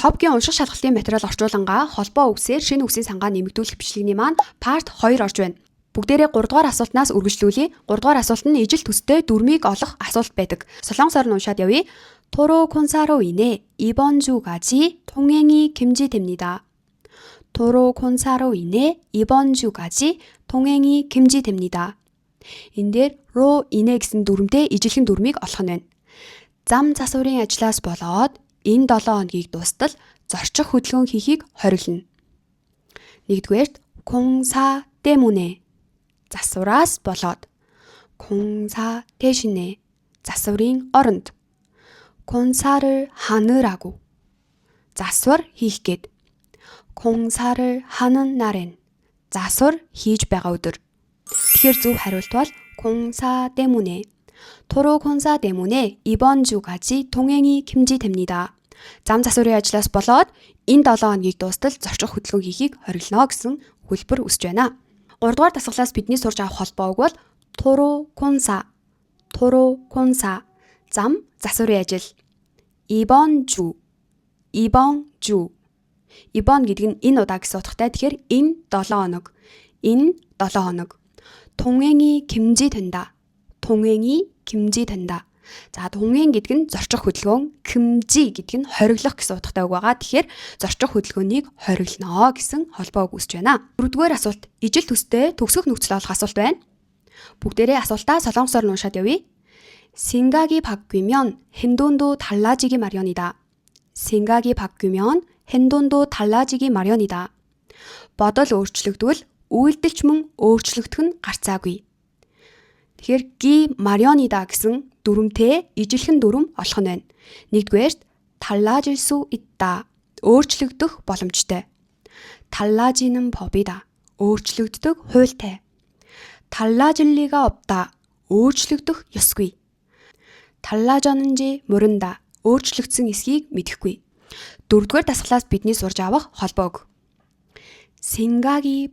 5-гийн унших шалгалтын материал орчуулангаа холбоо үгсээр шинэ үгсийн сангаа нэмэгдүүлэх бичлэгний маань part 2 орж байна. Бүгдээрээ 3 дугаар асуултнаас үргэлжлүүлье. 3 дугаар асуулт нь ижил төстэй дүрмийг олох асуулт байдаг. Солонгосоор нь уншаад явъя. 도로 공사로 인해 이번 주까지 통행이 금지됩니다. 도로 공사로 인해 이번 주까지 통행이 금지됩니다. Энэ дээр 로 인해 гэсэн дүрмтэй ижилхэн дүрмийг олох нь байна. Зам засварын ажлаас болоод энэ 7 хоногийг дуустал зорчих хөдөлгөөн хийхийг хориглоно. Нэгдүгээрт 공사 때문에 засвараас болоод 공사 대신에 засварын оронд 공사를 하느라고 засвар хийх гээд 공사를 하는 날엔 засвар хийж байгаа өдөр. Тэгэхээр зөв хариулт бол 공사 때문에 도로 공사 때문에 이번 주까지 통행이 금지됩니다. Зам засварын ажлаас болоод энэ 7 хоногийг дуустал зорчих хөдөлгөөн хийхийг хориглоно гэсэн хөлбөр үсэж байна. 3 дугаар дасгалаас бидний сурж авах холбоог бол 도로 공사 зам засварын ажил. 이번 주 이번 гэдэг нь энэ удаа гэсэн утгатай. Тэгэхээр энэ 7 хоног 통행이 금지된다. За 통행 гэдэг нь зорчих хөдөлгөөн, 금지 гэдэг нь хориглох гэсэн утгатай үг байгаа. Тэгэхээр зорчих хөдөлгөөнийг хориглоно гэсэн холбоо үг үсэж байна. 4-р асуулт ижил төстэй төгсгөх нөхцөл олох асуулт байна. бүгдээрээ асуултаа солонгосоор нь уншаад явъя. 생각이 바뀌면 행동도 달라지기 마련이다. 생각이 바뀌면 행동도 달라지기 마련이다. Бодол өөрчлөгдвөл үйлдэлч мөн өөрчлөгдөх нь гарцаагүй. Тэгэхээр 기 마련이다 гэсэн дүрмтэй ижилхэн дүрм олох нь байна. Нэгдүгээрт 달라질 수 있다. өөрчлөгдөх боломжтой. 달라지는 법이다. өөрчлөгддөг хуультай. 달라질 리가 없다. өөрчлөгдөх ёсгүй. 달라졌는지 모른다. өөрчлөгдсөн эсхийг мэдэхгүй. 4-р дасгалаас бидний сурж авах холбоог. 생각이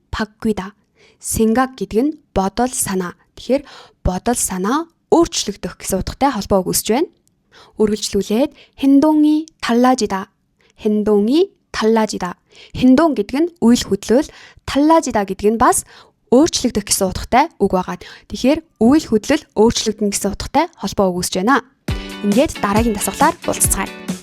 바뀌다. 생각 гэдэг нь бодол санаа. Тэгэхээр бодол санаа өөрчлөгдөх гэсэн утгатай холбоог үсэж байна. үргэлжлүүлээд 행동이 달라지다. 행동 гэдэг нь үйл хөдлөл, 달라지다 гэдэг нь бас өөрчлөгдөх гэсэн утгатай үг байгаа. Тэгэхээр үйл хөдлөл өөрчлөгдөн гэсэн утгатай холбоо үг үсэж байна. Ингээд дараагийн дасгалаар уулзцгаая.